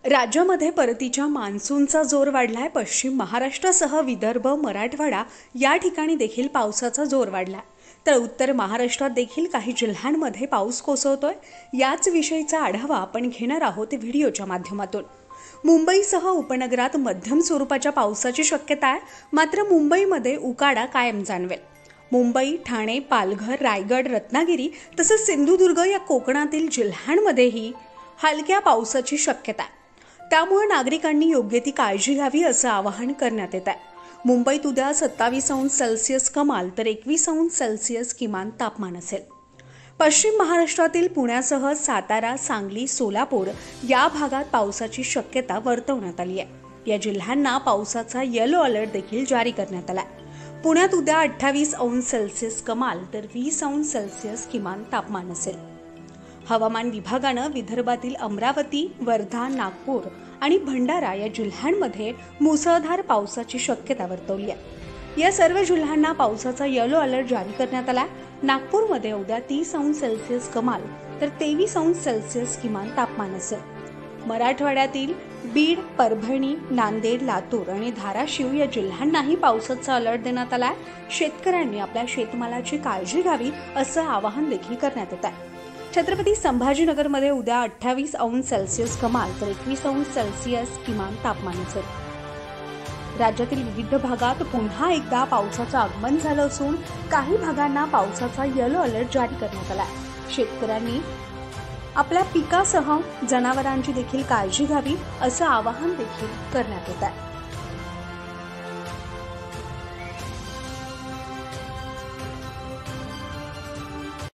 राज्यामध्ये परतीच्या मान्सूनचा जोर वाढलाय। पश्चिम महाराष्ट्रासह विदर्भ, मराठवाडा या ठिकाणी देखील पावसाचा जोर वाढलाय। तर उत्तर महाराष्ट्रात देखील काही जिल्ह्यांमध्ये पाऊस कोसळतोय। याच विषयीचा आढावा आपण घेणार आहोत व्हिडिओच्या माध्यमातून। मुंबईसह उपनगरात मध्यम स्वरूपाच्या पावसाची शक्यता आहे, मात्र मुंबईमध्ये उकाडा कायम जाणवेल। मुंबई, ठाणे, पालघर, रायगड, रत्नागिरी तसेच सिंधुदुर्ग या कोकणातील जिल्ह्यांमध्येही हलक्या पावसाची शक्यता आहे। त्यामुळे नागरिकांनी योग्य ती काळजी घ्यावी असं आवाहन करण्यात येत आहे। मुंबईत उद्या 27 अंश सेल्सिअस कमाल तर 21 अंश सेल्सिअस किमान तापमान असेल। पश्चिम महाराष्ट्रातील पुण्यासह सातारा, सांगली, सोलापूर या भागात पावसाची शक्यता वर्तवण्यात आली आहे। या जिल्ह्यांना पावसाचा येलो अलर्ट देखील जारी करण्यात आला आहे। पुण्यात उद्या 28 अंश सेल्सिअस कमाल तर 20 अंश सेल्सिअस किमान तापमान असेल। हवामान विभागानं विदर्भातील अमरावती, वर्धा, नागपूर आणि भंडारा या जिल्ह्यांमध्ये मुसळधार पावसाची शक्यता वर्तवली आहे। या सर्व जिल्ह्यांना पावसाचा येलो अलर्ट जारी करण्यात आला आहे। नागपूरमध्ये उद्या 30 अंश सेल्सिअस कमाल तर 23 अंश सेल्सिअस किमान तापमान असेल। मराठवाड्यातील बीड, परभणी, नांदेड, लातूर आणि धाराशिव या जिल्ह्यांनाही पावसाचा अलर्ट देण्यात आला आहे। शेतकऱ्यांनी आपल्या शेतमालाची काळजी घ्यावी असं आवाहन देखील करण्यात येत आहे। छत्रपती संभाजीनगरमध्ये उद्या 28 अंश सेल्सिअस कमाल तर 21 अंश सेल्सिअस किमान तापमान असेल। राज्यातील विविध भागात पुन्हा एकदा पावसाचं आगमन झालं असून काही भागांना पावसाचा येलो अलर्ट जारी करण्यात आला आहे। शेतकऱ्यांनी आपल्या पिकासह जनावरांची देखील काळजी घ्यावी असं आवाहन देखील करण्यात येत आहे।